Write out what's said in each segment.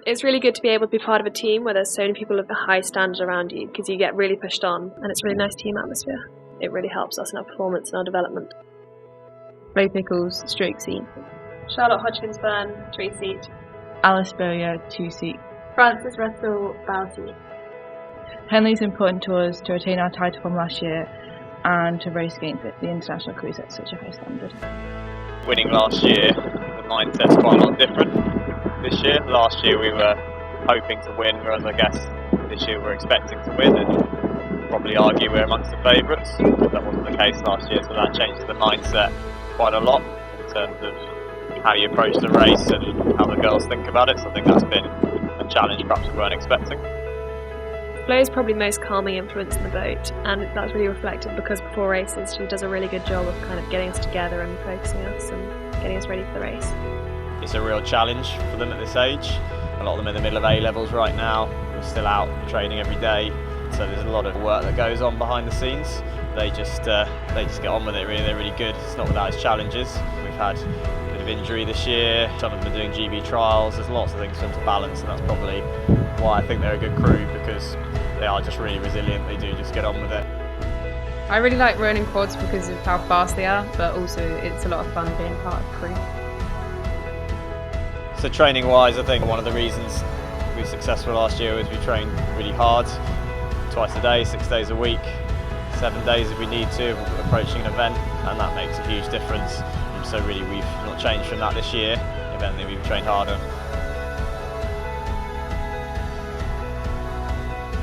It's really good to be able to be part of a team where there's so many people with a high standard around you, because you get really pushed on, and it's a really nice team atmosphere. It really helps us in our performance and our development. Ray Pickles, stroke seat. Charlotte Hodgkins-Byrne, 3-seat. Alice Bowyer, 2-seat. Frances Russell, bow seat. Henley's important to us to retain our title from last year and to race against the international crews at such a high standard. Winning last year, the mindset's quite a lot different this year. Last year we were hoping to win, whereas I guess this year we're expecting to win and probably argue we're amongst the favourites. That wasn't the case last year, so that changes the mindset quite a lot in terms of how you approach the race and how the girls think about it. So I think that's been a challenge perhaps we weren't expecting. Flo is probably the most calming influence in the boat, and that's really reflected because before races she does a really good job of kind of getting us together and focusing us and getting us ready for the race. It's a real challenge for them at this age. A lot of them in the middle of A-levels right now. We're still out training every day, so there's a lot of work that goes on behind the scenes. They just get on with it really. They're really good. It's not without its challenges. We've had a bit of injury this year. Some of them are doing GB trials. There's lots of things for them to balance, and that's probably why I think they're a good crew, because they are just really resilient. They do just get on with it. I really like rowing in quads because of how fast they are, but also it's a lot of fun being part of the crew. So training wise, I think one of the reasons we were successful last year was we trained really hard, twice a day, 6 days a week, 7 days if we need to, approaching an event, and that makes a huge difference. So really we've not changed from that this year. If anything, we've trained harder.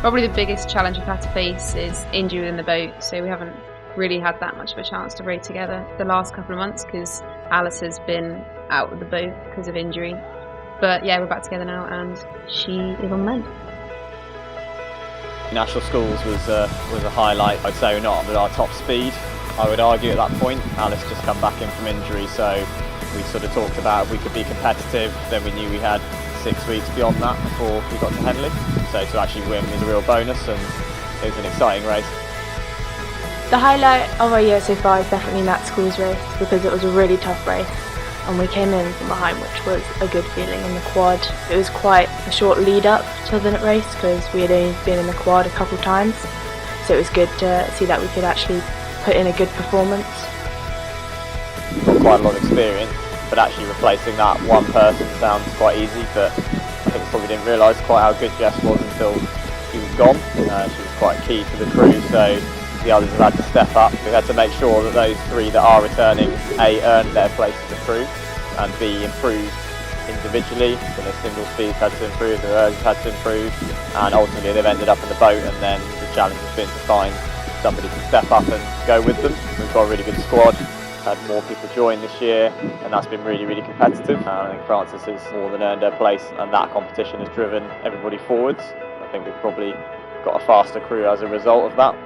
Probably the biggest challenge we've had to face is injury within the boat, so we haven't really had that much of a chance to row together the last couple of months because Alice has been out of the boat because of injury. But yeah, we're back together now and she is on the mend. National schools was a highlight. I'd say we're not at our top speed. I would argue at that point. Alice just come back in from injury, so we sort of talked about if we could be competitive. Then we knew we had 6 weeks beyond that before we got to Henley. So to actually win was a real bonus, and it was an exciting race. The highlight of our year so far is definitely that schools race, because it was a really tough race and we came in from behind, which was a good feeling in the quad. It was quite a short lead up to the race because we had only been in the quad a couple times, so it was good to see that we could actually put in a good performance. Got quite a lot of experience, but actually replacing that one person sounds quite easy, but I think we probably didn't realise quite how good Jess was until she was gone. She was quite key to the crew, so the others have had to step up. We've had to make sure that those three that are returning, A, earn their place as a crew, and B, improve individually. So their single speeds had to improve, their urges had to improve, and ultimately they've ended up in the boat, and then the challenge has been to find somebody to step up and go with them. We've got a really good squad. Had more people join this year, and that's been really, really competitive. I think Frances has more than earned her place, and that competition has driven everybody forwards. I think we've probably got a faster crew as a result of that.